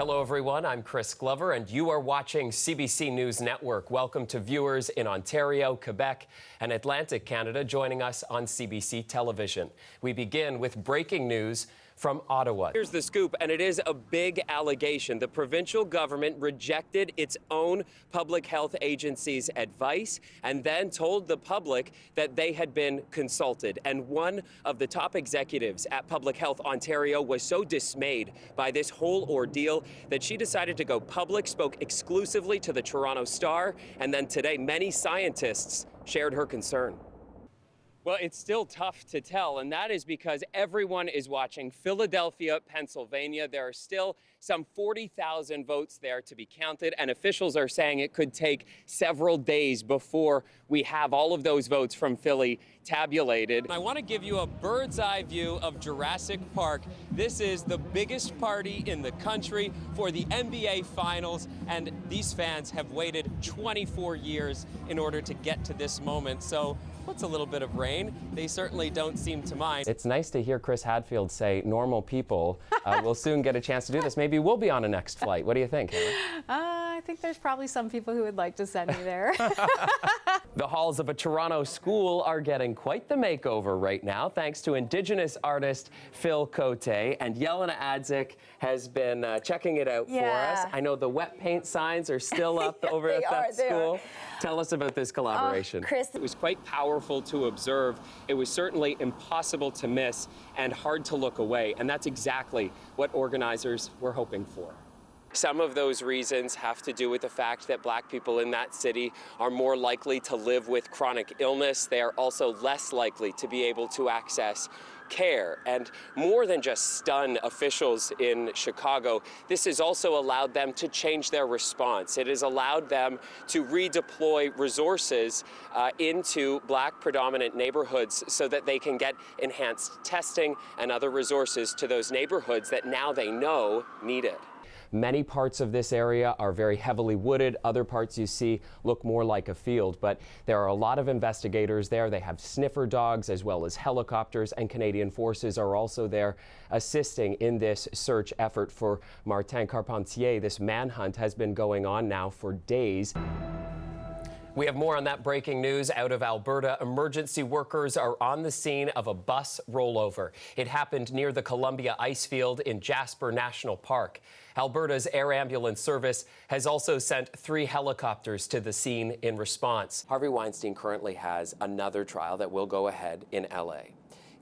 Hello, everyone. I'm Chris Glover, and you are watching CBC News Network. Welcome to viewers in Ontario, Quebec, and Atlantic Canada joining us on CBC television. We begin with breaking news from Ottawa. Here's the scoop, and it is a big allegation. The provincial government rejected its own public health agency's advice and then told the public that they had been consulted. And one of the top executives at Public Health Ontario was so dismayed by this whole ordeal that she decided to go public, spoke exclusively to the Toronto Star, and then today many scientists shared her concern. Well, it's still tough to tell, and that is because everyone is watching Philadelphia, Pennsylvania. There are still some 40,000 votes there to be counted, and officials are saying it could take several days before we have all of those votes from Philly tabulated. I want to give you a bird's eye view of Jurassic Park. This is the biggest party in the country for the NBA Finals, and these fans have waited 24 years in order to get to this moment. So what's a little bit of rain? They certainly don't seem to mind. It's nice to hear Chris Hadfield say normal people will soon get a chance to do this. Maybe we'll be on a next flight. What do you think, Hannah? I think there's probably some people who would like to send me there. The halls of a Toronto school are getting quite the makeover right now, thanks to Indigenous artist Phil Cote. And Yelena Adzik has been checking it out for us. I know the wet paint signs are still up over at that school. Tell us about this collaboration. Chris. It was quite powerful to observe. It was certainly impossible to miss and hard to look away. And that's exactly what organizers were hoping for. Some of those reasons have to do with the fact that Black people in that city are more likely to live with chronic illness. They are also less likely to be able to access care. And more than just stun officials in Chicago, this has also allowed them to change their response. It has allowed them to redeploy resources into Black predominant neighborhoods so that they can get enhanced testing and other resources to those neighborhoods that now they know need it. Many parts of this area are very heavily wooded. Other parts you see look more like a field, but there are a lot of investigators there. They have sniffer dogs as well as helicopters, and Canadian forces are also there assisting in this search effort for Martin Carpentier. This manhunt has been going on now for days. We have more on that breaking news out of Alberta. Emergency workers are on the scene of a bus rollover. It happened near the Columbia Ice Field in Jasper National Park. Alberta's air ambulance service has also sent 3 helicopters to the scene in response. Harvey Weinstein currently has another trial that will go ahead in LA.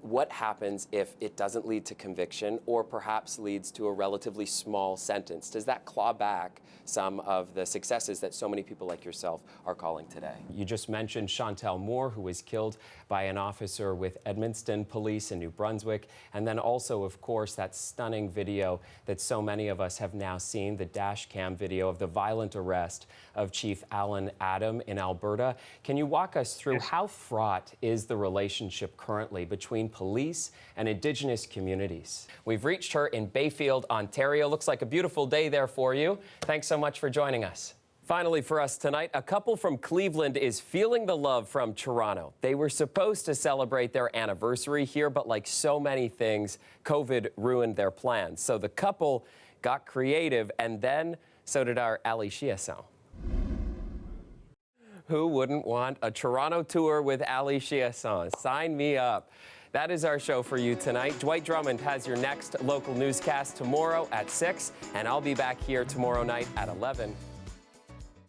What happens if it doesn't lead to conviction or perhaps leads to a relatively small sentence? Does that claw back some of the successes that so many people like yourself are calling today? You just mentioned Chantel Moore, who was killed by an officer with Edmundston Police in New Brunswick. And then also, of course, that stunning video that so many of us have now seen, the dash cam video of the violent arrest of Chief Alan Adam in Alberta. Can you walk us through how fraught is the relationship currently between police and Indigenous communities? We've reached her in Bayfield, Ontario. Looks like a beautiful day there for you. Thanks so much for joining us. Finally for us tonight, a couple from Cleveland is feeling the love from Toronto. They were supposed to celebrate their anniversary here, but like so many things, COVID ruined their plans. So the couple got creative, and then so did our Ali Chiasson. Who wouldn't want a Toronto tour with Ali Chiasson? Sign me up. That is our show for you tonight. Dwight Drummond has your next local newscast tomorrow at 6, and I'll be back here tomorrow night at 11.